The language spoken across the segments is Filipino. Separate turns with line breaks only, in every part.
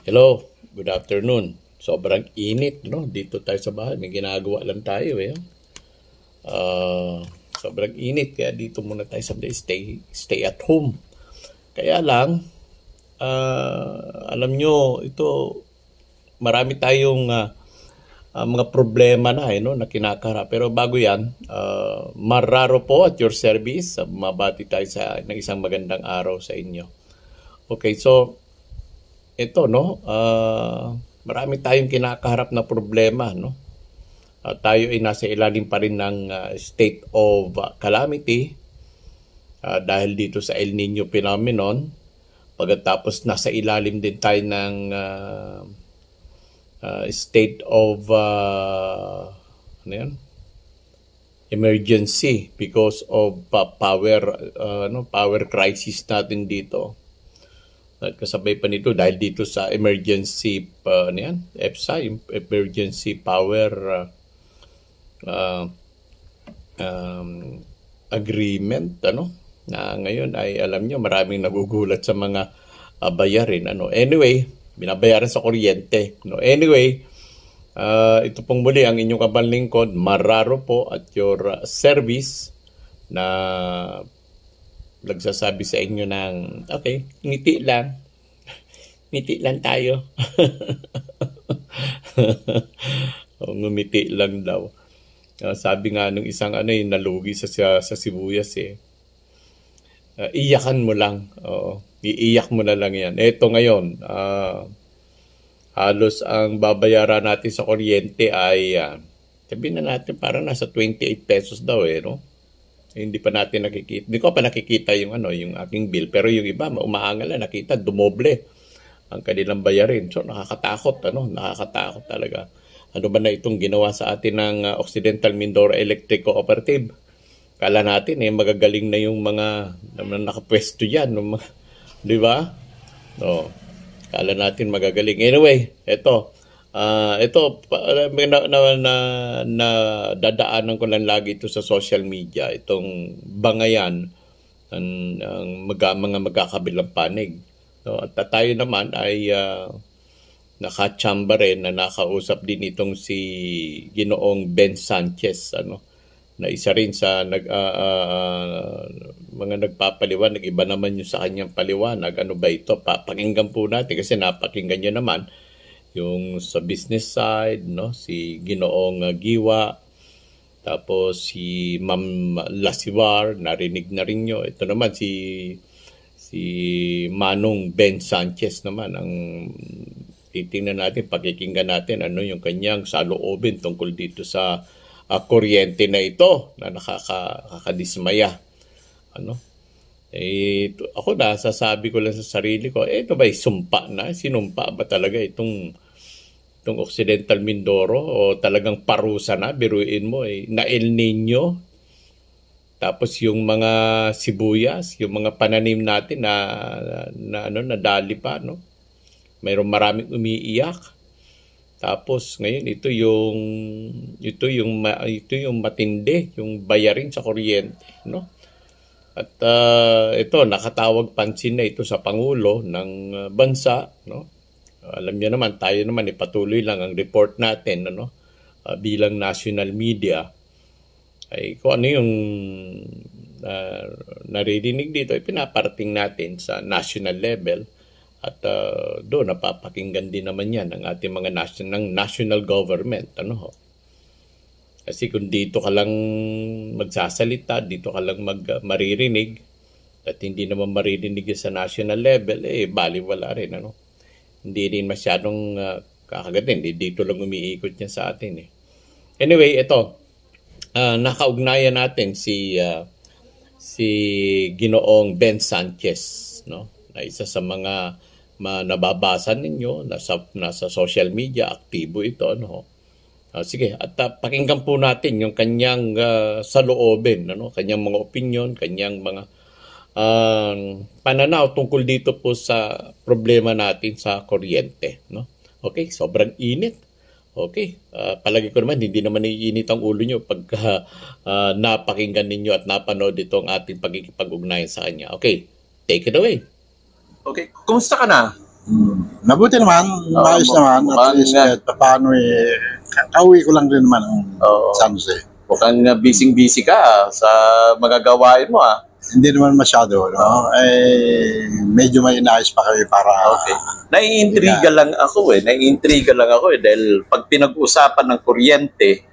Hello, good afternoon. Sobrang init, no? Dito tayo sa bahay, may ginagawa lang tayo eh. Ah, sobrang init, kaya dito muna tayo sa stay at home. Kaya lang, alam nyo, ito, marami tayong mga problema na, no, na kinakaharap. Pero bago yan, Marraro po at your service. Mabati tayo sa ng isang magandang araw sa inyo. Okay, so ito, no, marami tayong kinakaharap na problema, no. Tayo ay nasa ilalim pa rin ng state of calamity dahil dito sa El Nino phenomenon. Pagkatapos nasa ilalim din tayo ng state of ano yan? Emergency because of power crisis natin dito. At kasabay pa nito dahil dito sa emergency ano yan? EPSA, emergency power agreement, ano, na ngayon ay alam nyo maraming nagugulat sa mga bayarin, ano. Anyway, binabayaran sa kuryente, no. Anyway, ito pong muli ang inyong kabanlingkod, Marraro po at your service, na nagsasabi sa inyo ng okay, ngiti lang. Ngiti lang tayo. Ngumiti lang daw. Sabi nga nung isang nalugi sa sibuyas eh. Iyakan mo lang. Oo. Iiyak mo na lang yan. Eto ngayon, halos ang babayaran natin sa kuryente ay sabihin na natin parang nasa 28 pesos daw eh, no? Hindi pa natin nakikita. Hindi ko pa nakikita yung yung aking bill, pero yung iba umaangal na nakita dumoble ang kanilang bayarin. So nakakatakot, nakakatakot talaga. Ano ba na itong ginawa sa atin ng Occidental Mindoro Electric Cooperative? Kala natin magagaling na yung mga nakapwesto diyan, di ba? No. Kala natin magagaling. Anyway, ito dadaanan ko lang lagi ito sa social media, itong bangayan ang mga magkakabilang panig. So, at tayo naman ay nakachamba rin na nakausap din itong si Ginoong Ben Sanchez, na isa rin sa mga nagpapaliwanag. Iba naman yung sa kanyang paliwanag. Ano ba ito? Pakinggan po natin kasi napakinggan nyo naman yung sa business side, no, si Ginoong Giwa, tapos si Ma'am Lasivar, narinig na rin nyo. Ito naman si Manong Ben Sanchez naman, ang titingnan natin, pakikinggan natin ano yung kanyang saloobin tungkol dito sa kuryente na ito na nakakadismaya. Ako sasabi ko lang sa sarili ko, ito ba sumpa na? Sinumpa ba talaga itong Occidental Mindoro o talagang parusa na? Biruin mo na El Nino. Tapos yung mga sibuyas, yung mga pananim natin na nadali pa, no? Mayroong maraming umiiyak. Tapos ngayon ito yung matindi, yung bayarin sa kuryente, no? At ito nakatawag pansin na ito sa Pangulo ng bansa, no? Alam niyo naman, tayo naman patuloy lang ang report natin, bilang national media. Ay kung ano yung naririnig dito ay pinaparating natin sa national level. At doon napapakinggan din naman yan ng ating mga national government. Kasi kung dito ka lang magsasalita, dito ka lang maririnig, at hindi naman maririnig sa national level, baliwala rin. Hindi rin masyadong kakagatin. Dito lang umiikot yan sa atin. Anyway, ito, nakaugnayan natin si Ginoong Ben Sanchez, no? Na isa sa mga nababasa ninyo, nasa social media, aktibo ito, sige, at pakinggan po natin yung kanyang saloobin, kanyang mga opinion, kanyang mga pananaw tungkol dito po sa problema natin sa kuryente, no? Okay, sobrang init. Okay, palagi ko naman hindi naman iinit ang ulo nyo pagka napakinggan ninyo at napanood itong ating pagkikipag-ugnayan sa kanya. Okay, take it away.
Okay, kumusta ka na? Mabuti naman, maayos naman. At least kahit paano kauwi ko lang rin naman ang San Jose.
Mukhang busy-busy ka sa mga gawain mo
Hindi naman masyado, no? Medyo may inaayos pa kami para...
Okay. Naiintriga lang ako dahil pag pinag-usapan ng kuryente,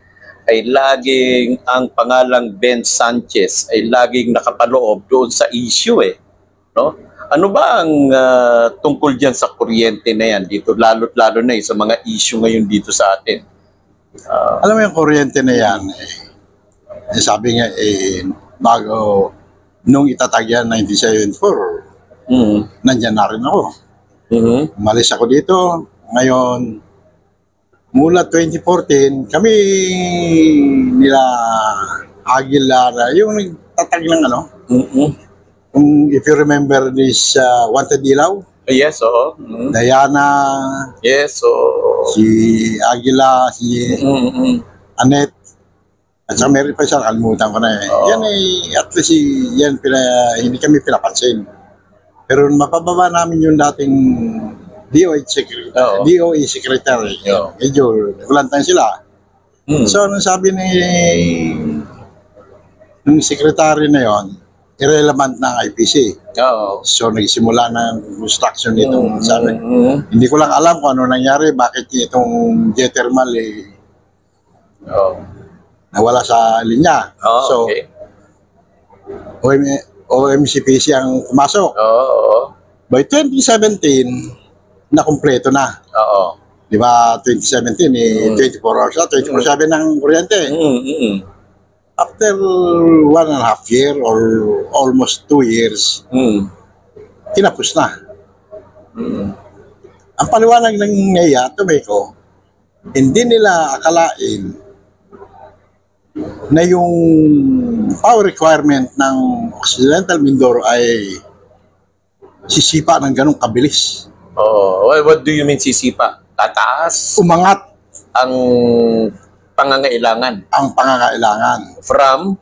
ay laging ang pangalang Ben Sanchez ay laging nakapaloob doon sa issue no? Ano ba ang tungkol diyan sa kuryente na yan dito, lalo na sa mga issue ngayon dito sa atin?
Alam mo yung kuryente na yan, sabi nga, bago nung itatag yan 1974, nandyan na rin ako. Umalis ako dito. Ngayon, mula 2014, kami nila Aguilar, yung nagtatag ng if you remember this Wanted Ilaw,
Yes, oo.
Diana,
Yes, oo.
si Aguila, si Annette, at saka meron pa siya, kalimutan ko na Yan at least yan hindi kami pinapansin. Pero mapababa namin yung dating DOE secretary. Medyo nagulantan sila. So, anong sabi ng secretary na yon, irrelevant na ang IPC. So, nagsimula ng construction nitong sabi. Hindi ko lang alam kung ano nangyari, bakit itong geothermal nawala sa linya. So,
okay.
OMCPC ang pumasok. By 2017, nakumpleto na. Di ba, 2017, 24 hours na, 24/7 ng kuryente. After 1.5 years or almost 2 years, tinapos na. Ang paliwanag ng NEA, Tomeco, hindi nila akalain na yung power requirement ng Occidental Mindoro ay sisipa ng ganong kabilis.
What do you mean sisipa? Tataas?
Umangat
ang pangangailangan.
Ang pangangailangan.
From,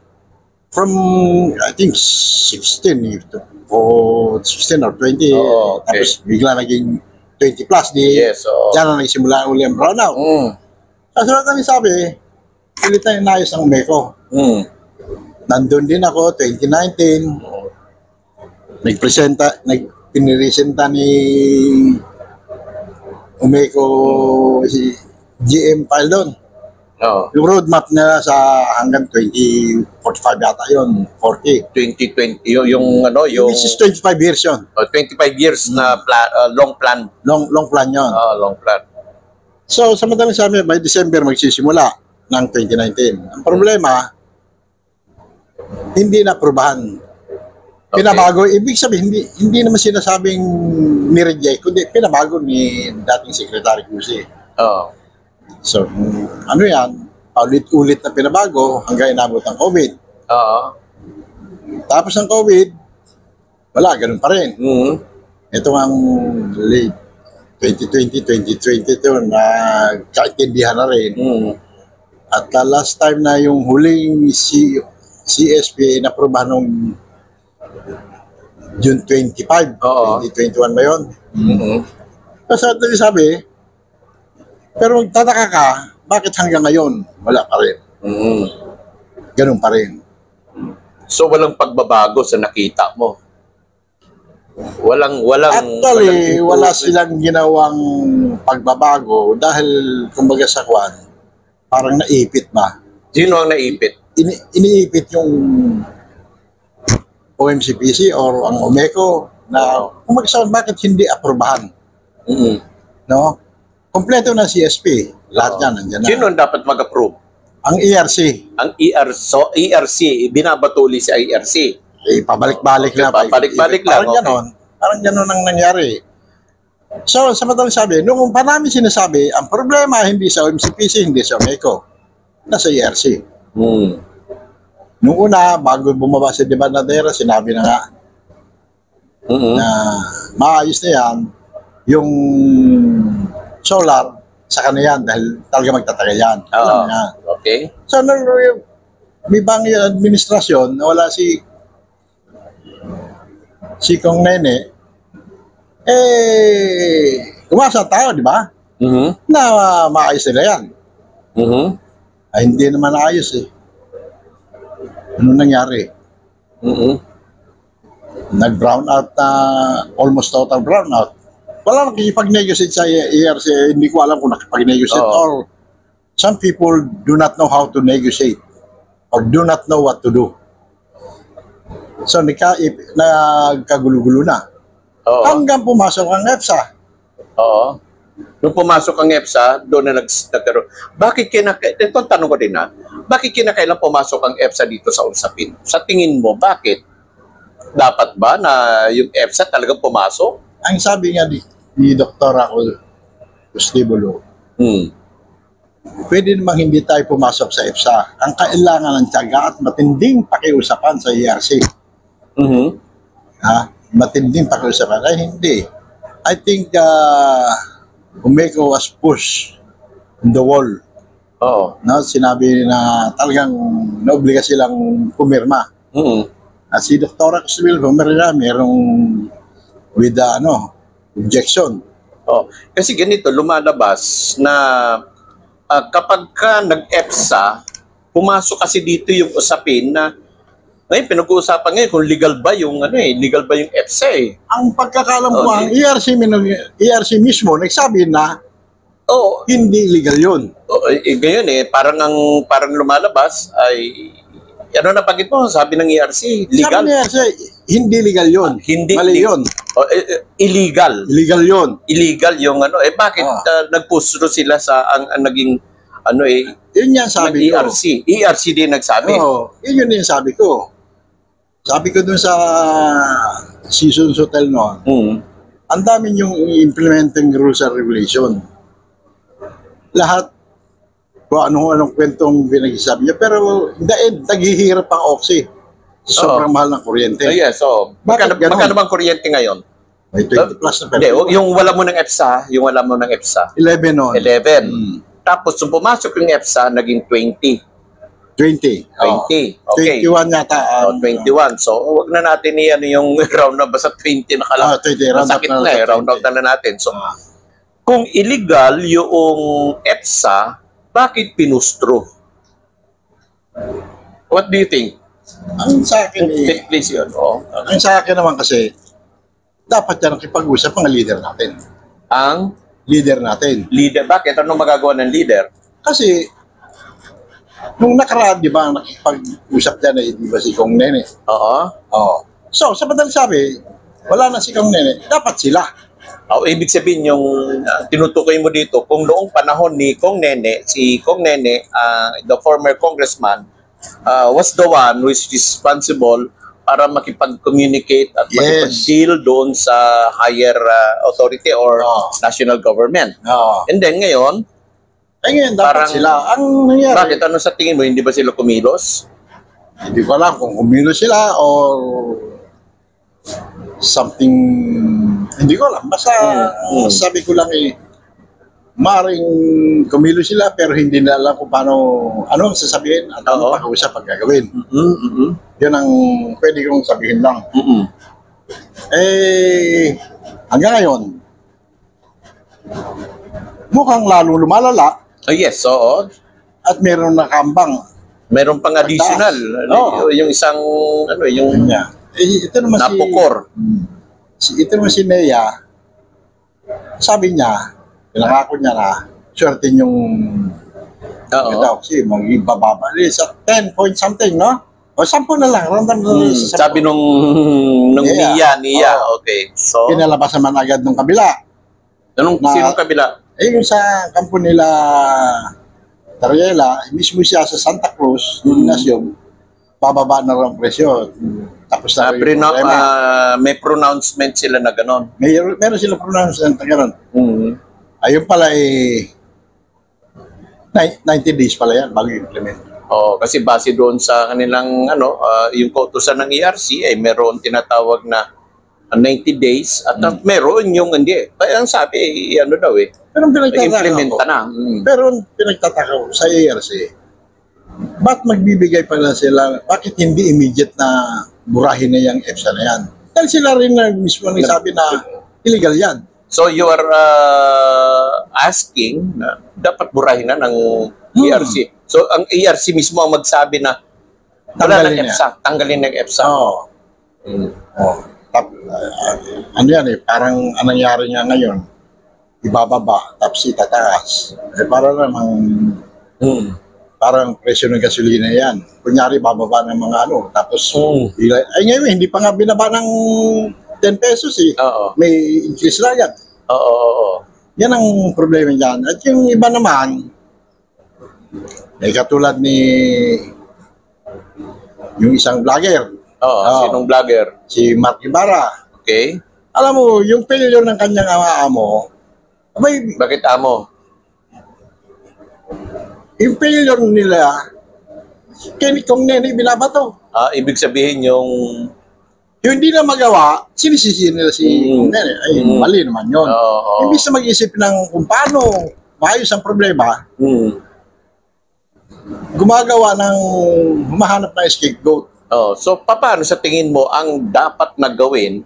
I think, 16 or 20.
Okay.
Tapos bigla naging 20 plus.
Yes.
Diyan na nagsimula uli ang brownout. Kasunod na sabi, pilit na inayos ng Umeco. Nandun din ako, 2019. Piniresenta ni Umeco si GM file doon. Yung roadmap nila sa hanggang 2045 yata yun, 40.
2020, yung
This is 25 years yun.
25 years na long plan.
Long plan yun.
Long plan.
So, sa madaling sabi, by December magsisimula ng 2019. Ang problema, hindi na aprobahan. Pinabago, ibig sabihin, hindi naman sinasabing ni-reject, kundi pinabago ni dating Secretary Cusi. So, ano yan, ulit-ulit na pinabago hanggang inabot ng COVID. Tapos ng COVID, wala, ganun pa rin. Ito ang late 2020, 2022 na kaintindihan na rin. At last time na yung huling CSP na aprobahan nung June 25, 2021 ba yun? Kasi sabi, pero tataka ka, bakit hanggang ngayon wala pa rin? Ganun pa rin.
So walang pagbabago sa nakita mo?
Actually, wala silang ginawang pagbabago dahil kumbaga sa kwan, parang naipit ba?
Sino ang naipit?
Iniipit yung OMCPC or ang Umeco na kumbaga sa bakit hindi aprobahan? No? Kompleto na CSP. Lahat yan, nandiyan na.
Sino ang dapat mag-approve?
Ang ERC.
Ang ERC. So, ERC, binabatuli sa ERC.
Pabalik-balik na.
Pabalik-balik lang.
Parang gano'n ang nangyari. So, sa madaling sabi, nung pa namin sinasabi, ang problema hindi sa OMCPC, hindi sa Umeco. Nasa ERC. Nung una, bago bumaba si Debandadera, sinabi na nga na maayos na yan yung solar sa kanila yan dahil talaga magtatagal yan.
Okay.
So, may bang administrasyon na wala si Kong Nene, Umasa tayo, di ba?
Mhm.
Na maayos nila yan.
Mhm.
Ay, hindi naman ayos eh. Ano nangyari?
Mhm.
Nag-brown out na almost total brown out. Wala nakikipag-negotiate sa ERC. Hindi ko alam kung nakipag-negotiate
Oo.
or some people do not know how to negotiate or do not know what to do. So, nagkagulo-gulo na.
Oo.
Hanggang pumasok ang EPSA.
Oo. Nung pumasok ang EPSA, doon na nagkaroon. Bakit ito ang tanong ko din bakit kinakailan pumasok ang EPSA dito sa usapin? Sa tingin mo, bakit? Dapat ba na yung EPSA talagang pumasok?
Ang sabi nga ni Dr. Gustibulo, pwede namang hindi tayo pumasok sa EPSA. Ang kailangan ng tiyaga at matinding pakiusapan sa ERC.
Mhm.
Matinding pakiusapan. Ay, hindi. I think Umeco was pushed in the wall.
Oo.
No? Sinabi na talagang naobliga silang pumirma.
Mhm.
At si Dr. Gustibulo pumirma, merong with objection.
Oh, kasi ganito lumalabas na kapag ka nag-EPSA, pumasok kasi dito yung usapin na ay pinag-uusapan ngayon kung legal ba yung legal ba yung EPSA eh.
Ang pagkakalam ko, ang
Okay.
ERC mismo nagsabi na
Oo,
hindi legal yun.
ngayon parang lumalabas ay na bagit mo, sabi ng ERC, legal.
Sabi ni ERC, hindi legal yun.
Hindi
Mali yun.
Illegal.
Illegal yun.
Illegal yung bakit nagpustro sila sa ang naging
Yun yan sabi
ng
ko.
ERC. ERC din nagsabi.
Oo, yun yung sabi ko. Sabi ko dun sa Seasons Hotel noon, ang dami yung implementing rules and regulation. Lahat, kung anong kwentong pinag-isabi niya. Pero in the end, naghihirap ang Oxy. Sobrang mahal ng kuryente.
Yes, so magkano
Bakit ganon?
bang kuryente ngayon?
May 20 plus na
Hindi,
pero.
yung wala mo ng EPSA,
11 noon.
11.
Mm.
Tapos nung pumasok yung EPSA, naging 20.
20.
20. Okay.
21 yata.
21. So, wag na natin yung round na basta 20 na kalang.
20. Round
Masakit
up
na
sa
round
20.
out na natin. So, kung illegal yung EPSA, bakit pinustro? What do you think?
Ang sa akin
Please yun. Oh.
ang sa akin naman kasi, dapat yan nakipag-usap ang leader natin.
Ang
Leader natin.
leader, bakit? Anong magagawa ng leader?
Kasi, nung nakaraan, di ba, nakipag-usap dyan di ba si Kong Nene?
Oo.
Oo. So, sa madaling sabi, wala na si Kong Nene, dapat sila.
Ibig sabihin yung tinutukoy mo dito, kung noong panahon ni Kong Nene, si Kong Nene, the former congressman, was the one who is responsible para makipag-communicate at
Yes.
makipag-deal doon sa higher authority or national government.
Oo.
And then ngayon,
Ay ngayon, dapat
Parang-
sila. Ang nangyari,
bakit ano sa tingin mo, hindi ba sila kumilos?
hindi ko alam kung kumilo sila or something, hindi ko alam. Basta, sabi ko lang maring kumilo sila pero hindi na alam kung paano, ano ang sasabihin at ano
Oo.
pag-uusap ang gagawin.
Mm-hmm.
Yun ang pwede kong sabihin lang.
Mm-hmm.
Hanggang ngayon, mukhang lalo lumalala
Oh, yes, oo.
at meron nakambang.
Meron pang additional.
Oo.
Yung isang, yung
Yeah. Ito naman
napukor.
ito naman si Nea, sabi niya, pinangako niya na, swerte yung
Oo.
kasi magiging bababa. Sa 10 point something, no? O 10 na lang, random na lang sa 10.
Sabi nung
Yeah.
Nia,
Oo.
okay. So,
Pinalabas naman agad ng kabila.
sinong kabila?
Yung sa kampo nila Tariela, mismo siya sa Santa Cruz, gymnasium, bababa na lang presyo. Tapos na rin yung problema.
May pronouncement sila na gano'n.
Meron sila pronouncement na gano'n.
Mm-hmm.
Ayun pala 90 days pala yan bago implement.
Oh, kasi base doon sa kanilang yung kautusan ng ERC ay meron tinatawag na 90 days at meron yung hindi. Kaya ang sabi daw
Pero ang pinagtataka
implementa
ko,
na.
pero ang pinagtataka ko sa ARC, ba't magbibigay pa na sila, bakit hindi immediate na burahin na yung EPSA na yan? Dahil sila rin na mismo nagsabi na illegal yan.
So you are asking na dapat burahin na ng ERC. So ang ERC mismo ang magsabi na wala ng
Tanggalin
EPSA, tanggalin ng EPSA.
Oo. Ano yan eh, parang anong nangyari nga ngayon, ibababa, tapos itataas. Eh para namang, parang presyo ng gasolina yan. Kunyari, bababa ng mga ano, tapos, ay ngayon, hindi pa nga binaba ng 10 pesos eh.
Oo.
May increase na yan.
Oo.
Yan ang problema dyan. At yung iba naman, may katulad ni yung isang vlogger,
Sinong vlogger?
si Mark Ibarra.
Okay.
Alam mo, yung failure ng kanyang amo, abay,
Bakit amo?
yung failure nila, kung nene binabato.
Ibig sabihin yung
Yung hindi na magawa, sinisisi nila si nene. Ay, mali naman yun. Imbis na mag-isip ng kung paano maayos ang problema, gumagawa ng humahanap ng scapegoat.
So paano sa tingin mo ang dapat na gawin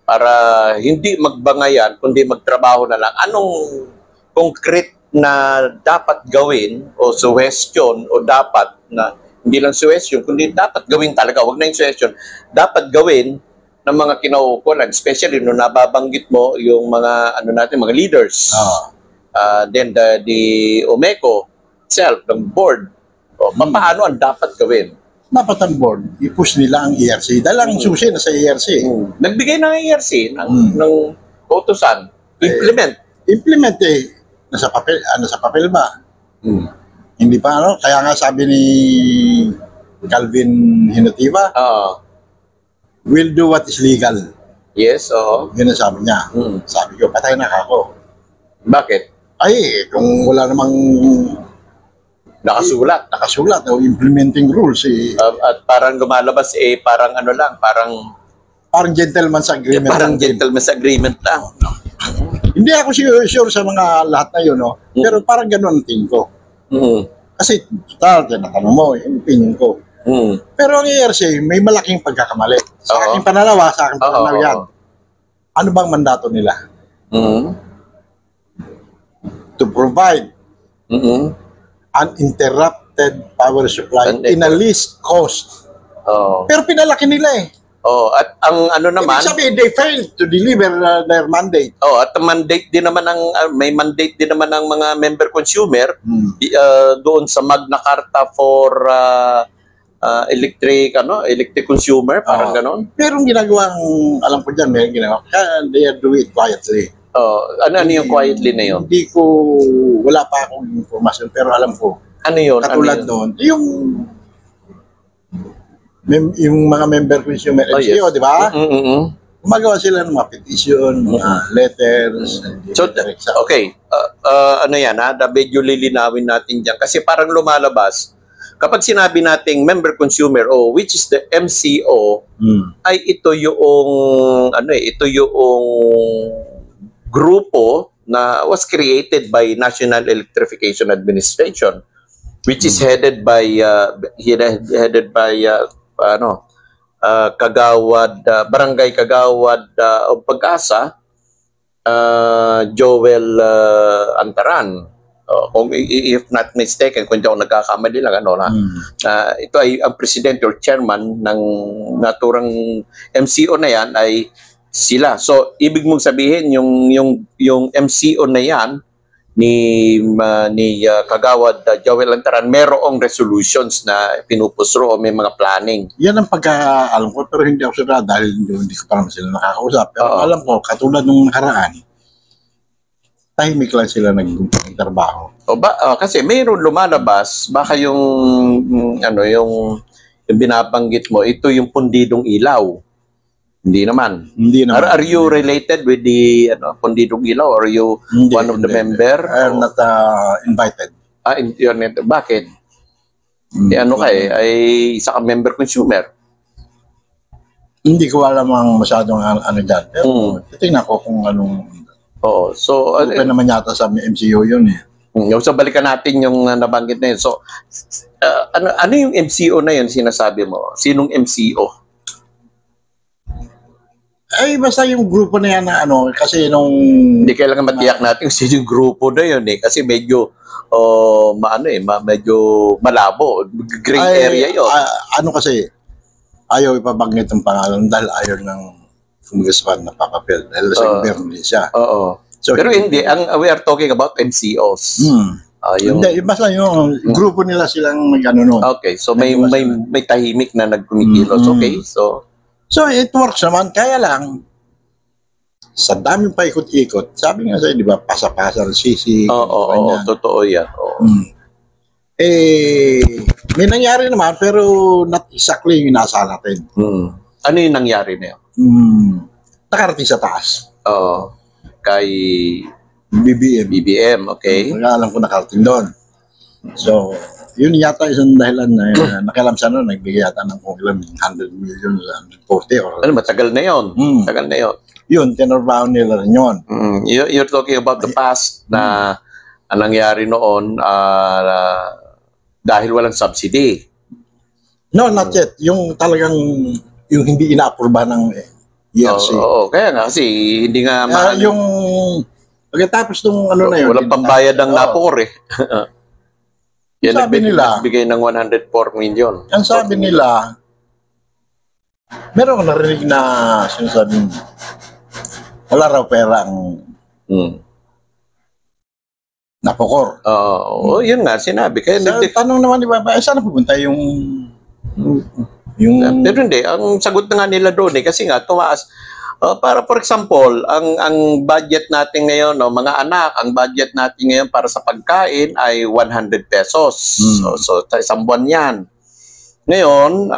para hindi magbangayan kundi magtrabaho na lang? Anong concrete na dapat gawin o suggestion o dapat na hindi lang suggestion kundi dapat gawin talaga, wag na yung suggestion, dapat gawin ng mga kinauukulan, especially nung nababanggit mo yung mga mga leaders. Then the OMECO itself, the board. Paano ang dapat gawin?
Dapat ang board, i-push nila ang ERC. Dahil ang susi na sa ERC.
Nagbigay ng ERC ng utusan. Implement
eh. Nasa papel ba? Hindi pa ano? Kaya nga sabi ni Calvin Hinotiva, will do what is legal.
Yes, oo.
Yun ang sabi niya. Sabi ko, patay na ako.
Bakit?
Ay, kung wala namang nakasulat o implementing rules eh.
At parang lumalabas parang
parang gentleman's agreement.
Parang gentleman's agreement lang.
Hindi ako sure sa mga lahat na yun, no? Pero parang gano'n ang tingin ko. Kasi, total, tinatanong mo, yung opinion ko. Pero ang ERC, may malaking pagkakamali. Sa aking pananaw yan. Ano bang mandato nila? To provide uninterrupted power supply in a least cost. Pero pinalaki nila eh.
At ang naman,
ibig sabihin, they failed to deliver their mandate.
At mandate din naman may mandate din naman ng mga member consumer doon sa Magna Carta for electric consumer, parang ganon.
Pero ang ginagawang, alam ko dyan, may ginagawa, they do it quietly.
Ano yung quietly na yun?
Hindi ko, wala pa akong information, pero alam ko.
Ano yun?
Katulad doon, yung mga member consumer NGO, di ba? Gumagawa sila ng mga petition, mga letters.
So, okay. Medyo lilinawin natin dyan. Kasi parang lumalabas, kapag sinabi nating member consumer which is the MCO, ay ito yung grupo na was created by National Electrification Administration, which is headed by Barangay Kagawad o Pag-asa, Joel Antaran. If not mistaken, kung hindi ako nagkakamali lang, ito ay ang presidente or chairman ng naturang MCO na yan ay sila. So, ibig mong sabihin, yung MCO na yan, ni Kagawad Joel Antaran, merong resolutions na pinupusro o may mga planning.
Yan ang pagkaalam ko, pero hindi ako sila dahil hindi ko pa naman sila nakakausap. Pero alam ko, katulad nung nakaraan, tahimik lang sila nagtrabaho.
Kasi mayroon lumalabas, baka yung binabanggit mo, ito yung pundidong ilaw. Hindi naman. Are you related with the Pundidong Ilaw? Or are you one of the member?
I'm not invited.
Bakit? Ay isa ka member consumer.
Hindi ko alam ang masyadong dyan. Pero tingnan ko kung anong...
So,
open naman yata sa MCO yun eh.
So, balikan natin yung nabanggit na yun. So, ano yung MCO na yun sinasabi mo? Sinong MCO?
Ay, basta yung grupo na yan na ano, kasi nung...
Hindi kailangan matiyak natin kung sino yung grupo na yun eh. Kasi medyo, medyo malabo. Gray area yun.
Ano kasi, ayaw ipabanggit ang pangalan dahil ayaw ng congressman na papapel. Dahil sa gobyerno din siya.
Oo.
So,
pero hindi, we are talking about MCOs.
Hindi, basta yung grupo nila silang mag-ano nun.
Okay, so may tahimik na nagkumikilos. Okay, so
it works naman, kaya lang, sa daming paikot-ikot, sabi nga sa'yo, di ba, pasa-pasa, sisi.
Oo, totoo yan.
May nangyari naman, pero not exactly yung inaasahan natin.
Ano yung nangyari na yun?
Nakarating sa taas.
Oo. Kay
BBM,
okay.
Alam ko nakarating doon. So, yun yata isang dahilan na nakialam siya noon, nagbigay yata ng kung ilang 100 million, 140 or...
matagal na yun. Matagal na yun.
Yun, tinorbaho nila rin yun.
You're talking about the past na ang nangyari noon dahil walang subsidy.
No, not yet. Yung talagang, yung hindi ina-approve ng ERC.
Oo, kaya nga kasi hindi nga
yung pagkatapos nung ano na yun.
Walang pambayad ng napor eh. Yan
sabi nila,
nagbigay ng 104 million.
Ang sabi nila, meron ko narinig na sinasabing wala raw pera ang napokor.
Yun nga, sinabi. Kaya
tanong naman ni Baba, saan pupunta yung
pero hindi, ang sagot na nga nila doon eh, kasi nga tumaas. Para for example, ang budget natin ngayon, mga anak, ang budget natin ngayon para sa pagkain ay 100 pesos. So isang buwan yan. Ngayon,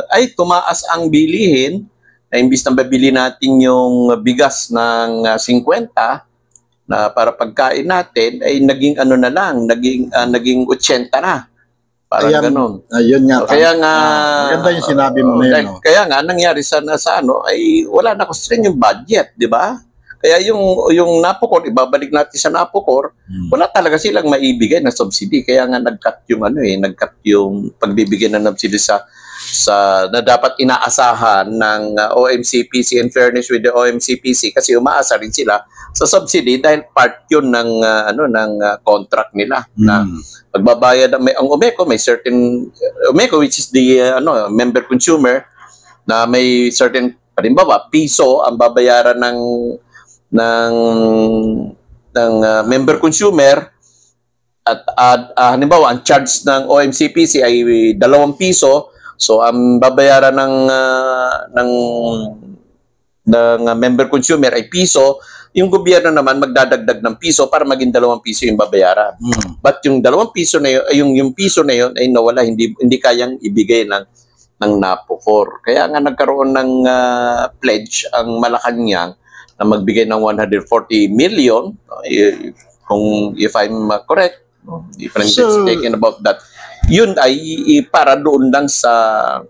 ay tumaas ang bilihin, na imbis na babili natin yung bigas ng 50 na para pagkain natin, ay naging ano na lang, naging 80 na. Parang ganun.
Ayun nga.
Kaya nga,
maganda yung sinabi mo na yun.
Kaya nga, nangyari sa ano, ay wala na constraint yung budget, di ba? Kaya yung napokor, ibabalik natin sa napokor, wala talaga silang maibigay na subsidy. Kaya nga nag-cut yung pagbibigay ng subsidy na dapat inaasahan ng OMCPC. In fairness with the OMCPC, kasi umaasa rin sila sa subsidy dahil part yun ng contract nila na magbabayad ang Umeco, may certain Umeco, which is the member consumer, na may certain, halimbawa piso ang babayaran ng member consumer, at halimbawa ang charge ng OMCPC ay 2 piso, so ang babayaran ng member consumer ay piso, yung gobyerno naman magdadagdag ng piso para maging 2 piso yung babayaran. But yung 2 piso na yun, yung piso na yun ay nawala, hindi kayang ibigay ng napokor. Kaya nga nagkaroon ng pledge ang Malacanang na magbigay ng 140 million, if I'm correct, if I'm mistaken about that. Yun ay para doon lang sa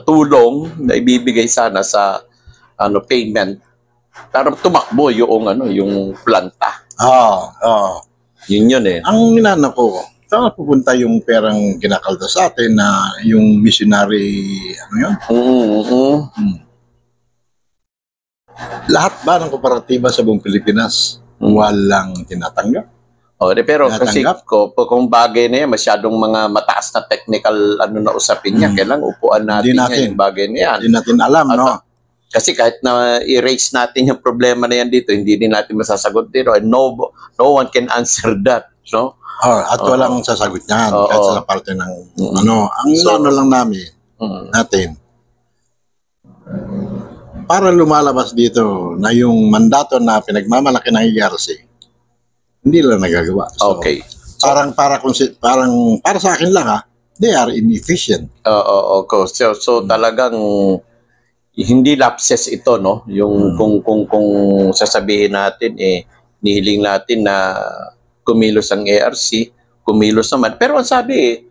tulong na ibibigay sana sa payment para tumakbo yung planta. Yun eh.
Ang ninana ko, saan pupunta yung perang kinakalda sa atin na yung missionary, yun? Lahat ba ng kooperatiba sa buong Pilipinas walang tinatanggap?
Pero kasi kung bagay na yan, masyadong mga mataas na technical na usapin niya, kailang upuan natin yung bagay na yan.
Hindi natin alam, no?
Kasi kahit na erase natin yung problema na yan dito, hindi din natin masasagot dito. And no one can answer that. No?
At walang sasagot niyan. Kahit sa parte ng ang lang natin, para lumalabas dito na yung mandato na pinagmamalaki ng ERC, hindi lang nagagawa. So,
okay.
Parang para sa akin lang they are inefficient.
So talagang hindi lapses ito, no? Yung kung sasabihin natin nihiling natin na kumilos ang ERC, kumilos naman. Pero ang sabi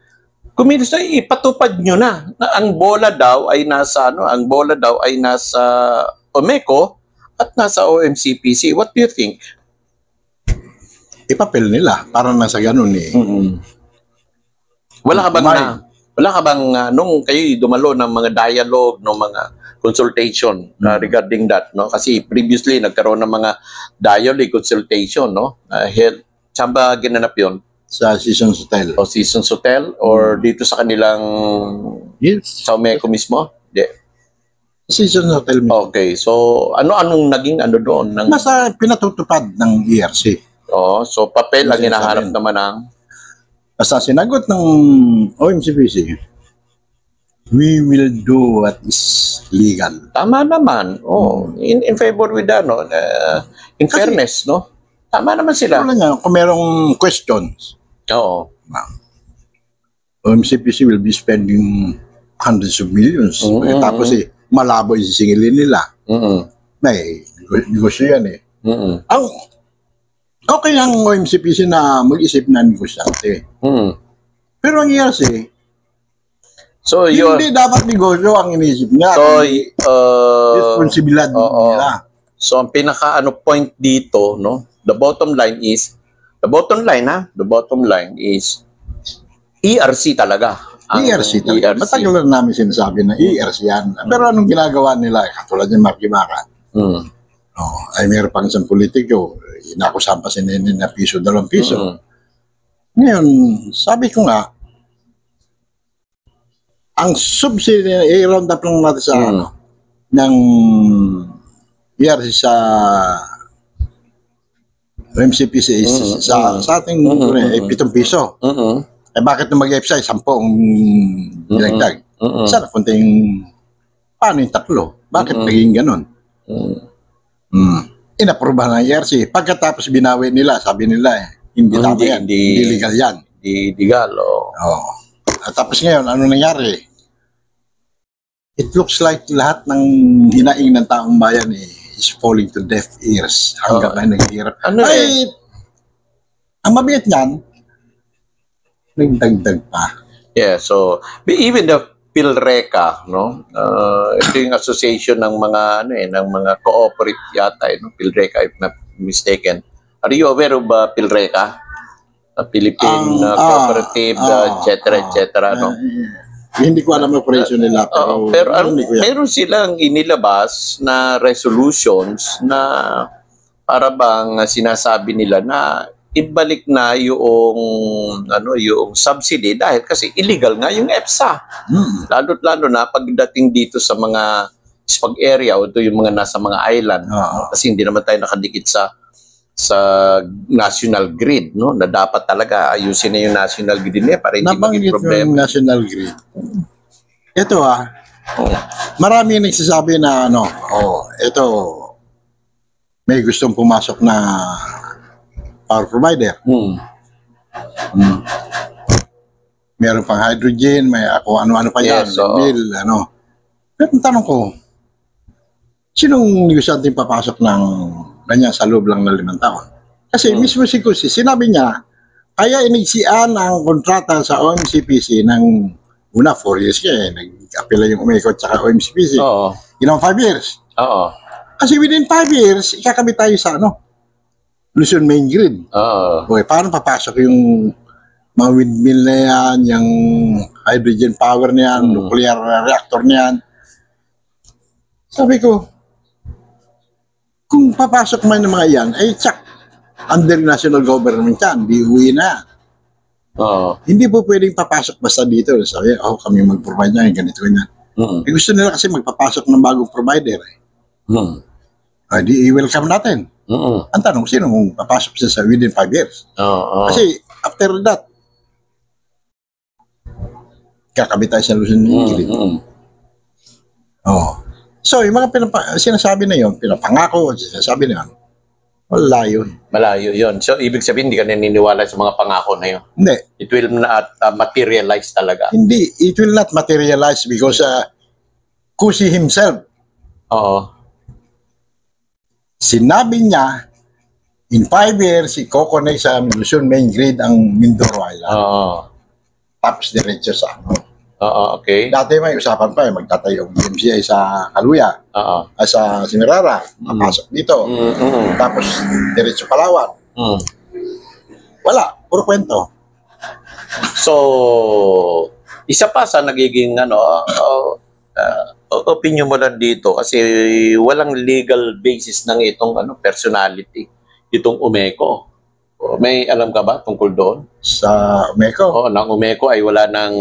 kumilos na, ipatupad nyo na ang bola daw ay nasa Umeco at nasa OMCPC. What do you think?
Ipapel nila, parang nasa ganun .
Wala ka bang Wala ka bang, nung kayo dumalo ng mga dialogue, ng mga consultation regarding that, no? Kasi previously, nagkaroon ng mga dialogue consultation, no? Saan ba ginanap yun?
Sa Seasons Hotel.
O Seasons Hotel? Or dito sa kanilang
Yes.
sa Umeco mismo? Di.
Seasons Hotel mismo.
Okay, so anong naging doon?
Basta pinatutupad ng ERC.
So papel ang
Sinasabi
hinaharap
yun.
naman ng
Basta sinagot ng OMCPC, we will do what is legal.
tama naman. In favor with in
Kasi-
fairness, no? Tama naman sila.
Wala nga, kung merong questions,
Oo.
OMCPC will be spending hundreds of millions.
Mm-mm.
Tapos malabo yung sisingilin nila.
Mm.
May negosyo yan eh.
Mm.
Ang okay ang OMCPC na mag-isip na negosyante.
Mm.
Pero ang ERC,
So you
hindi dapat negosyo ang inisip niya.
so
Responsibilidad
oo.
nila.
So ang pinaka point dito, no? The bottom line is ERC talaga.
ERC talaga. Matagal na namin sinasabi na ERC yan. Pero anong ginagawa nila? Katulad ng Marky Maka.
Mm.
Ay meron pang isang politiko, inakusahan pa si Nene na piso, 2 piso.
Mm.
Ngayon, sabi ko nga, ang subsidy, i-round up lang natin sa ng ERC sa MCPC sa ating 7 piso. Eh bakit nung mag-EPSA 10 dinagdag? Sana punta yung paano yung 3? Bakit naging ganon? Inaprobahan ng ERC. Pagkatapos binawi nila, sabi nila hindi tama yan. Hindi legal yan.
Hindi legal.
At tapos ngayon, ano nangyari? It looks like lahat ng hinaing ng taong bayan is falling to deaf ears hanggang na naghihirap. Ang mabigat niyan, nagdagdag pa.
Yeah, so even the PhilReca, no? Ito yung association ng mga ng mga cooperative yata, no? PhilReca if not mistaken. Are you aware of PhilReca? Philippine Cooperative, etc., no?
Hindi ko alam ang operation nila.
Pero meron silang inilabas na resolutions na para bang sinasabi nila na ibalik na yung subsidy dahil kasi illegal nga yung EPSA. Lalo na pagdating dito sa mga spag area o ito yung mga nasa mga island. Kasi hindi naman tayo nakadikit sa national grid, no? Na dapat talaga ayusin na yung national grid niya para hindi maging problema.
Yung national grid. Ito marami nagsasabi na ito may gustong pumasok na power provider. Meron pang hydrogen, may ano-ano pa yan, Pero ang tanong ko, sinong negosyante papasok ng ganyan sa loob lang ng 5 taon? Kasi mismo si Kusi, sinabi niya, kaya inigsian ang kontrata sa OMCPC ng una 4 years kaya nag-apela yung Umeco at saka OMCPC. Ginawang 5 years. Kasi within 5 years, ikakabit tayo sa Luzon Main Grid. Okay, paano papasok yung mga windmill na yan, yung hydrogen power na yan, nuclear reactor na yan. Sabi ko, kung papasok man ng mga yan, tsak, under national government yan, di uwi na. Hindi po pwedeng papasok basta dito. Sabi, kami mag-provide na yung ganito ganyan. Gusto nila kasi magpapasok ng bagong provider. Di i-welcome natin. Ang tanong, sino kung papasok siya sa within 5 years? Kasi after that, kakabit tayo sa Luzon Grid. So, yung mga sinasabi na yun, pinapangako, sinasabi na yun, malayo yun. So, ibig sabihin, hindi ka naniniwala sa mga pangako na yun? Hindi. It will not materialize talaga? Hindi. It will not materialize because Kusi himself, sinabi niya, in 5 years, i-coconnect sa Luzon Main Grid ang Mindoro Island. Tapos diretso sa okay. Dati may usapan pa, magtatayo ang DMCI sa Kaluya, sa Simirara, mapasok dito. Tapos diretso Palawan. Wala, puro kwento. So,
Isa pa sa nagiging opinion mo lang dito kasi walang legal basis ng itong personality, itong Umeco. May alam ka ba tungkol doon?
Sa Umeco?
Oo, ng Umeco ay wala ng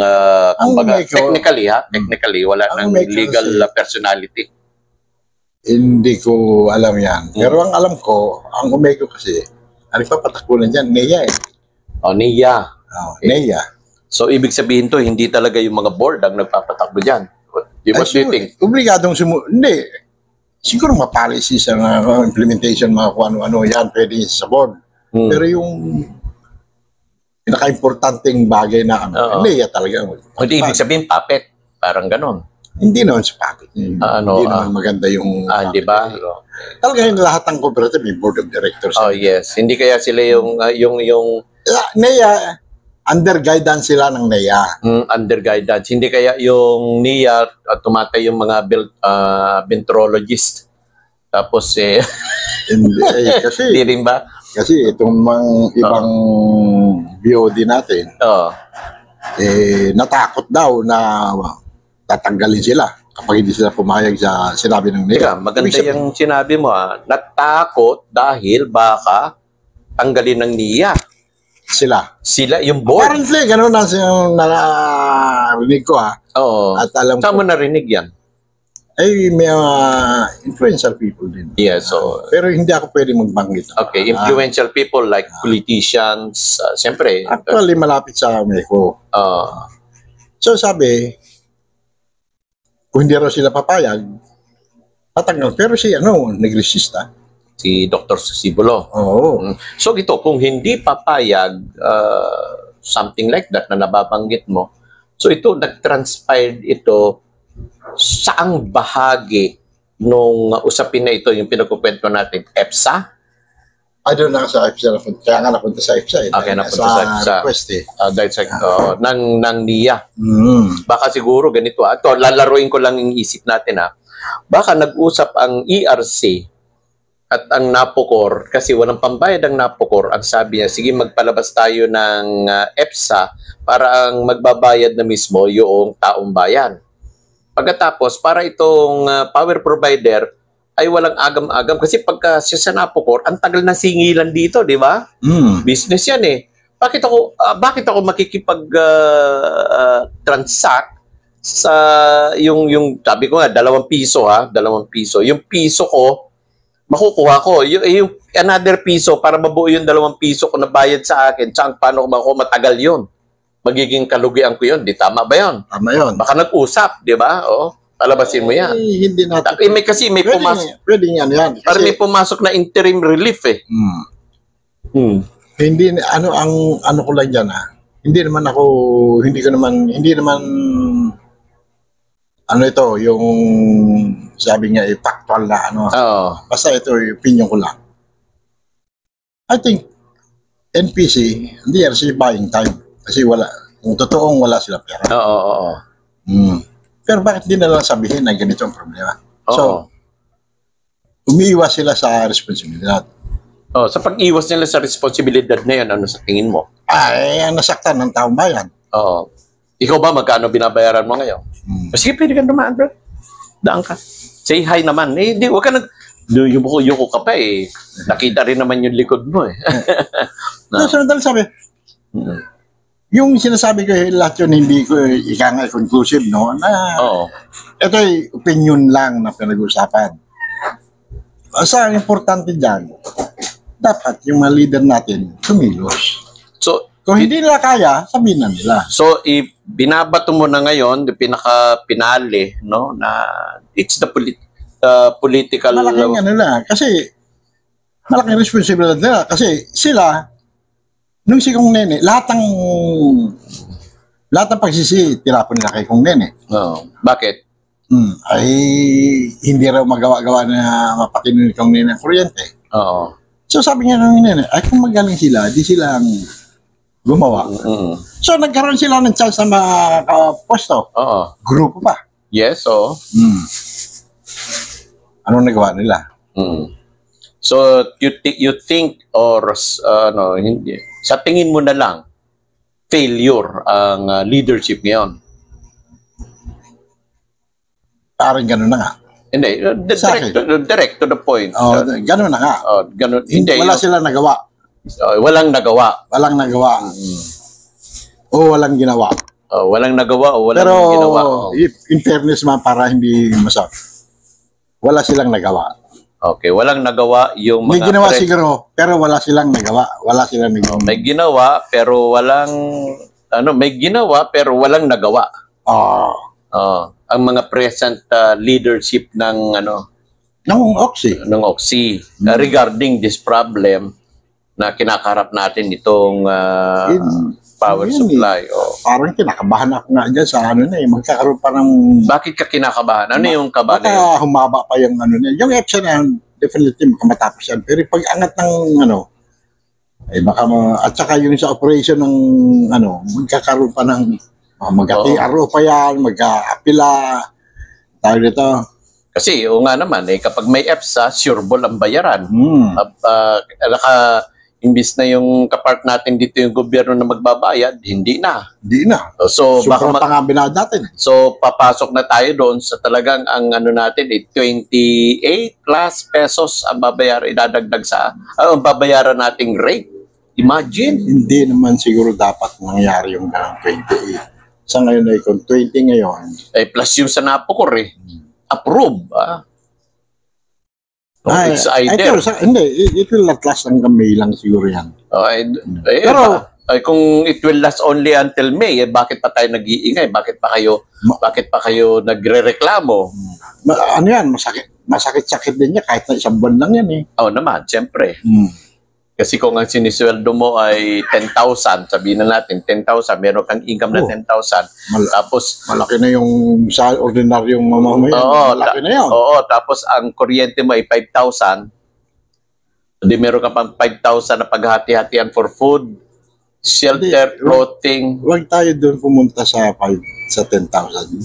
technically wala ng legal personality.
Hindi ko alam yan. Pero ang alam ko, ang Umeco kasi, ano pa patakbo na dyan? NEA eh.
NEA.
Okay. NEA.
So, ibig sabihin to, hindi talaga yung mga board ang nagpapatakbo dyan. What do you think?
Obligadong hindi. Siguro ma-policy sa implementation, mga kung ano-ano yan, pwede sa board. Pero yung pinaka-importanting bagay na NEA talaga.
Hindi ibig sabihin, puppet. Parang ganon.
Hindi naman sa puppet. Hindi naman maganda yung
di ba?
Talaga yung lahat ng cooperative, may board of directors.
Oh, yes. Hindi kaya sila yung
NEA, under guidance sila ng NEA.
Under guidance. Hindi kaya yung NEA tumatay yung mga ventrologist. Tapos
hindi, kasi
hindi rin ba?
Kasi itong mga ibang BOD natin, natakot daw na tatanggalin sila kapag hindi sila pumayag sa sinabi ng NEA.
Maganda yung sinabi mo. Natakot dahil baka tanggalin ng NEA. Sila yung board.
Apparently, gano'n na narinig ko
Oo.
At alam
saan mo narinig yan?
Ay, may influential people din.
Yeah, so...
pero hindi ako pwede magbanggit.
Okay, influential people like politicians, siyempre.
Actually, malapit sa Umeco. So sabi, kung hindi raw sila papayag, tatanggal. Pero nag-resist
si Dr. Susibulo.
Oo.
So ito, kung hindi papayag, something like that na nababanggit mo, so ito, nag-transpired ito saang bahagi nung usapin na ito, yung pinagkukwento natin, EPSA?
I don't know sa EPSA. Kaya nga napunta sa EPSA.
Okay, napunta sa EPSA.
Request
ng NIA. Baka siguro ganito. Ito, lalaruin ko lang yung isip natin. Baka nag-usap ang ERC at ang NAPOCOR, kasi walang pambayad ang NAPOCOR, ang sabi niya, sige magpalabas tayo ng EPSA para ang magbabayad na mismo yung taong bayan. Pagkatapos, para itong power provider ay walang agam-agam, kasi pagka siya sa NAPOCOR, ang tagal na singilan dito, di ba? Business yan eh. Bakit ako makikipag transact sa yung sabi ko nga, 2 piso 2 piso. Yung piso ko, makukuha ko. Yung another piso para mabuo yung 2 piso ko na bayad sa akin. Tsaka paano ko matagal yun? Magiging kalugian ko yun. Di tama ba yun?
Tama yun.
Baka nag-usap, di ba? Palabasin mo yan.
Hindi natin.
Kasi may pumasok.
Pwede yan. Kasi,
para may pumasok na interim relief eh.
Hindi, ano ko lang dyan Hindi naman ito, yung sabi niya, factual na Basta ito, yung opinion ko lang. I think, NPC, hindi yan si buying time. Kasi kung totoong wala sila pera. Pero bakit di na lang sabihin na ganito ang problema? So, umiiwas sila sa responsibilidad.
Sa pag-iwas nila sa responsibilidad na yan, ano sa tingin mo?
Ay, nasaktan ng taong bayan.
Ikaw ba, magkano binabayaran mo ngayon? Sige, pwede ka dumaan, bro. Daan ka. Say hi naman. Hindi, huwag ka yuko ka pa eh. Nakita rin naman yung likod mo eh.
Sunod sabi, yung sinasabi ko, lahat yun hindi ko conclusive, no? Ito ay opinion lang na pinag-usapan. Sa importante dyan, dapat yung mga leader natin tumilos. So, kung hindi nila kaya, sabihin na nila.
So, binabato mo na ngayon, pinaka-pinali, no, na it's the political...
Malaking kasi malaking responsibilidad nila. Kasi sila, nung si Kong Nene, lahat ng pagsisi, tinapon nila kay Kong Nene.
Bakit?
Ay, hindi raw magawa-gawa na mapatino ni Kong Nene ang kuryente. So sabi niya ng Nene, ay kung magaling sila, di sila ang gumawa. So nagkaroon sila ng chance na makaposto. Grupo pa.
Yes,
Anong nagawa nila?
So you think or hindi, sa tingin mo na lang failure ang leadership ngayon?
Parang gano'n na nga.
Hindi,
Sa akin.
direct to the point.
Oh, gano'n na nga.
Ganun. Hindi,
Wala silang nagawa.
walang nagawa.
Walang nagawa. O walang ginawa.
Walang nagawa o walang
Pero
ginawa.
in fairness man, para hindi masak, wala silang nagawa.
Okay, walang nagawa yung
May
mga
ginawa siguro, pero wala silang nagawa. Wala silang nagawa.
may ginawa pero walang may ginawa pero walang nagawa. Ang mga present leadership ng
Ng Oxy.
ng Oxy regarding this problem na kinakaharap natin itong power
Yun
supply.
Parang kinakabahan ako nga dyan sa magkakaroon pa ng...
Bakit ka kinakabahan? Ano yung kaba na yun?
Baka humaba pa yung Yung EPSA na yan, definitely makamatapos yan. Pero pag angat ng baka at saka yung sa operation ng magkakaroon pa ng mag-TRO pa yan, mag-apila. Tawag dito.
Kasi nga naman, kapag may EPSA, sureball ang bayaran. Imbis na yung kapart natin dito yung gobyerno na magbabayad, hindi na.
Hindi na.
So,
baka pangabinad natin.
So, papasok na tayo doon sa talagang ang natin, 28 plus pesos ang babayaran, idadagdag sa, ang babayaran nating rate. Imagine.
Hindi naman siguro dapat mangyari yung ganang 28. Sa ngayon ay kung 20 ngayon.
Plus yung sa Napocor approve. It's either.
It will not last hanggang May lang siguro yan. Pero,
kung it will last only until May, bakit pa tayo nag-iingay? Bakit pa kayo nagrereklamo?
Ano yan, masakit-sakit din niya kahit na isang buwan lang yan
naman, siyempre. Kasi kung ang sinisweldo mo ay 10,000, sabihin na natin, 10,000, meron kang income na 10,000. Tapos,
malaki na yung sa ordinaryong mamamayan. Malaki na yun.
Tapos ang kuryente mo ay 5,000. Hindi meron ka pang 5,000 na paghati-hatian for food, shelter, clothing.
Huwag tayo doon pumunta sa 10,000.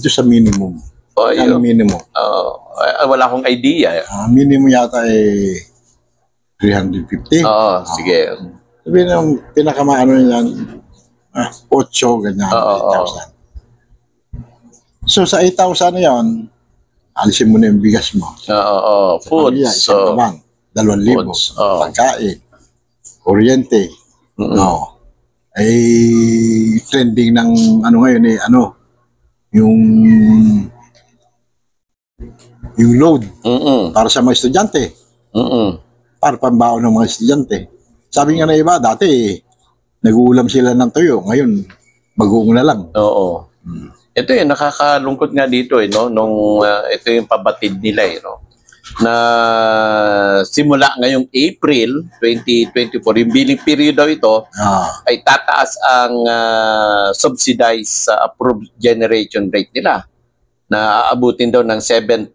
Doon sa minimum. Ang minimum.
Wala akong idea.
Minimum yata 350.
Sige.
Sabihin ng pinakamaano yan, 8, ganyan, 8,000. So sa 8,000 na yun, alisin mo na yung bigas mo.
Foods.
Isang kabang, 2,000. Pagkain, kuryente. Ay trending ng ngayon yung load para sa mga estudyante. Para pambaon ng mga estudyante. Sabi nga na iba, dati nag-uulam sila ng tuyo. Ngayon, bagoong na lang.
Ito nakakalungkot nga dito ito yung pabatid nila na simula ngayong April 2024, yung billing period daw ito ay tataas ang subsidized approved generation rate nila na aabutin daw ng 7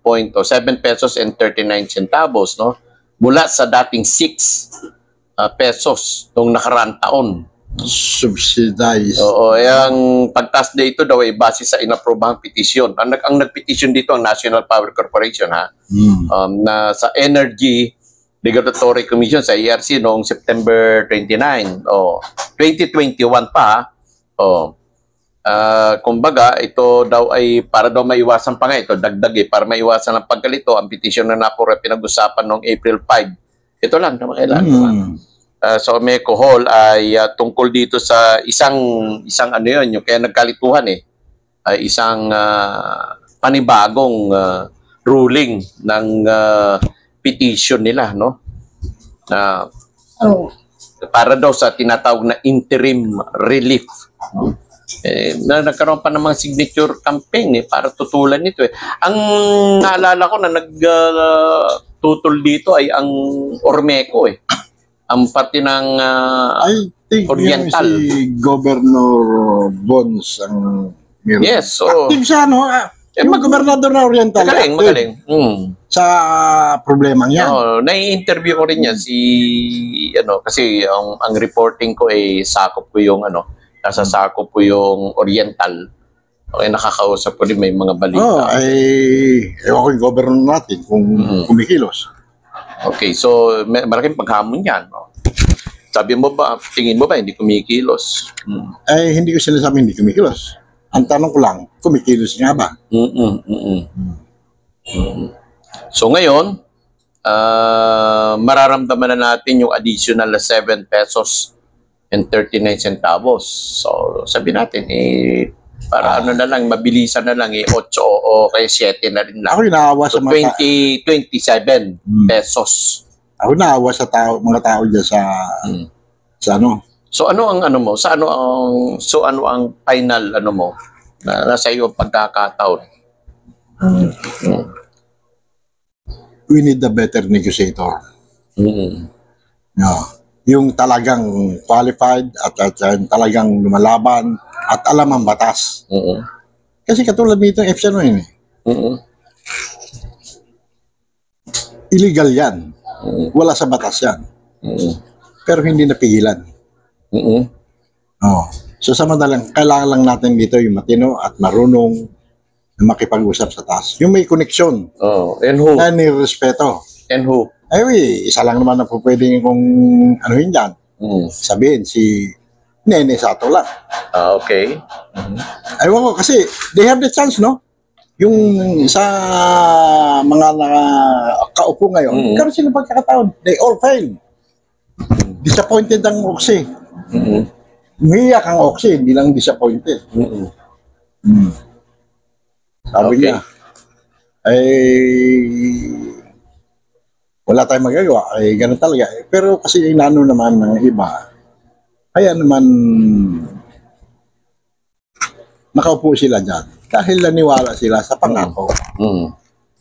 pesos and 39 centavos mula sa dating 6 pesos nung nakaraang taon.
Subsidized.
Ang pagtaas na ito daw ay base sa inaprobahang petisyon. Ang nagpetisyon dito ang National Power Corporation na sa Energy Regulatory Commission sa ERC noong September 29. 2021 pa. Kumbaga, ito daw ay para daw maiwasan pa nga ito, dagdag para maiwasan ang pagkalito, ang petisyon na napura pinag-usapan noong April 5. Ito lang na kailangan. So Meco Hall ay tungkol dito sa isang yung kaya nagkalituhan isang panibagong ruling ng petition nila para daw sa tinatawag na interim relief. Nagkaroon pa ng mga signature campaign para tutulan nito. Ang naalala ko na nagtutol dito ay ang Ormeco ang pati ng
I think
Oriental.
Si Governor Bons ang meron.
Yes,
active siya yung gobernador na Oriental.
Magaling.
Sa problemang yan.
Nai-interview ko rin yan kasi ang reporting ko ay sakop ko yung nasasakop po yung Oriental. Nakakausap ko din may mga balita.
Ewan ko yung governor natin kung kumikilos.
Okay, so malaking paghamon yan. Tingin mo ba hindi kumikilos?
Hindi ko sinasabi hindi kumikilos. Ang tanong ko lang, kumikilos nga ba?
So ngayon, mararamdaman na natin yung additional na 7 pesos and 39 centavos. So sabi natin, para ano na lang, mabilisan na lang, 8 o kaya 7 na rin lang.
Ako naawa
So
sa mga
27 pesos.
Ako naawa sa mga tao dyan sa ano.
So ano ang ano mo? Ano ang final ano mo? Nasa iyo ang pagkakataon.
We need a better negotiator. No. Yung talagang qualified at talagang lumalaban at alam ang batas. Kasi katulad nito yung Epson yun illegal yan. Wala sa batas yan. Pero hindi napigilan. So samantalang kailangan lang natin dito yung matino at marunong na makipag-usap sa taas. Yung may koneksyon.
And who?
Na nirespeto.
And who?
Ay, isa lang naman na po pwedeng kung ano yun dyan. Sabihin, si Nene Sato lang.
Okay.
Aywan ko, kasi they have the chance, no? Yung sa mga nakaupo ngayon, pero sila pagkakataon, they all fail. Disappointed ang Oxy. Umiyak ang Oxy, hindi lang disappointed. Sabi niya, ay wala tayong magagawa, ay ganun talaga. Pero kasi inano naman ng iba, kaya naman nakaupo sila dyan. Dahil naniwala sila sa pangako.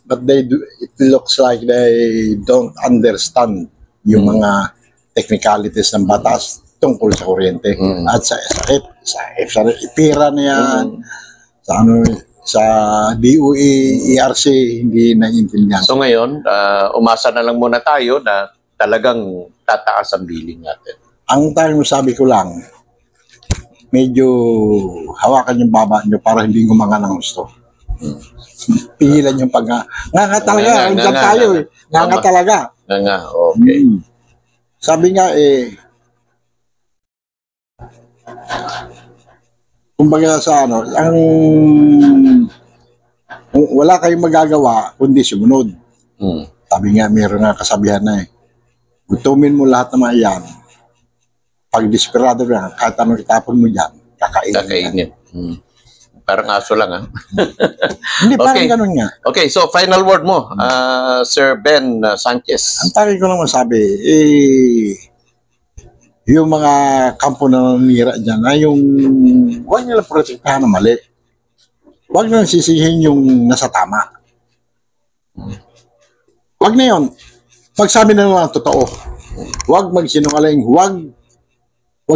But it looks like they don't understand yung mga technicalities ng batas tungkol sa kuryente. At sa IPIRA na yan, sa DOE, ERC, hindi naiintindihan.
So ngayon, umasa na lang muna tayo na talagang tataas ang billing natin.
Ang sabi ko lang, medyo hawakan yung baba nyo para hindi gumanga ng gusto. Pigilan yung nga talaga, andyan tayo eh. Nga talaga.
Okay.
Sabi nga kumbaga sa wala kayong magagawa kundi sumunod. Sabi nga, meron nga kasabihan na gutumin mo lahat ng mga yan. Pag desperado na, kahit anong itapon mo dyan, kakainin.
Parang aso lang,
Hindi, parang ganun nga.
Okay, so final word mo, Sir Ben Sanchez.
Ang tagay ko lang masabi, yung mga kampo na nanira dyan, yung huwag nila protektahan na mali. Huwag nila sisihin yung nasa tama. Huwag na yun. Magsabi na lang totoo. Huwag magsinungaling. Huwag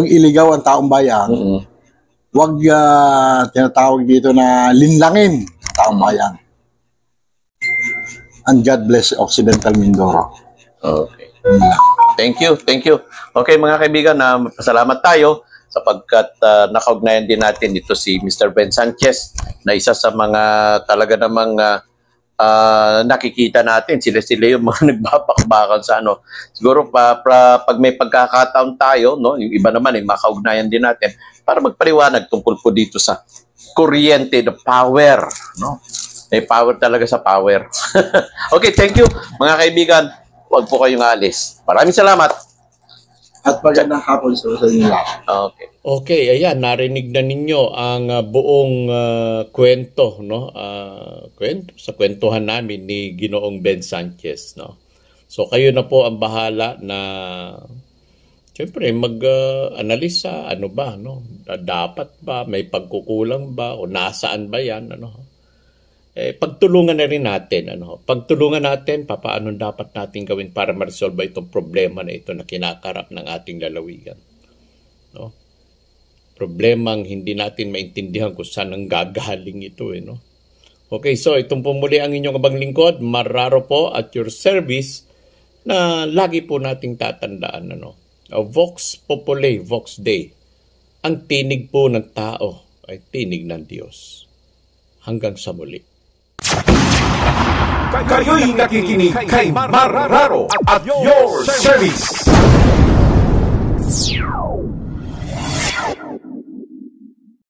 iligaw ang taong bayan. Huwag tinatawag dito na linlangin ang taong bayan. And God bless Occidental Mindoro.
Okay. Thank you. Okay mga kaibigan, pasalamat tayo sapagkat nakaugnayan din natin dito si Mr. Ben Sanchez na isa sa mga talaga namang nakikita natin. Sila yung mga nagbabakbakan sa Siguro pag may pagkakataon tayo, yung iba naman makaugnayan din natin para magpaliwanag tungkol po dito sa kuryente, the power. May power talaga sa power. Okay, thank you mga kaibigan. Huwag po kayong alis. Maraming salamat.
At magandang hapon sa inyo lahat.
Okay, ayan, narinig na ninyo ang buong kwento, sa kwentuhan namin ni Ginoong Ben Sanchez, So kayo na po ang bahala na siyempre mag-analisa, dapat ba, may pagkukulang ba, o nasaan ba yan, pagtulungan na rin natin, pagtulungan natin paano dapat natin gawin para ma-resolve itong problema na ito na kinakarap ng ating lalawigan. Problemang hindi natin maintindihan kung saan ang gagaling ito. Okay, so itong po muli ang inyong abang lingkod, Marraro po at your service, na lagi po nating tatandaan, Vox Populi, Vox Dei. Ang tinig po ng tao ay tinig ng Diyos. Hanggang sa muli.
Kayo'y nakikinig kay Marraro at your service.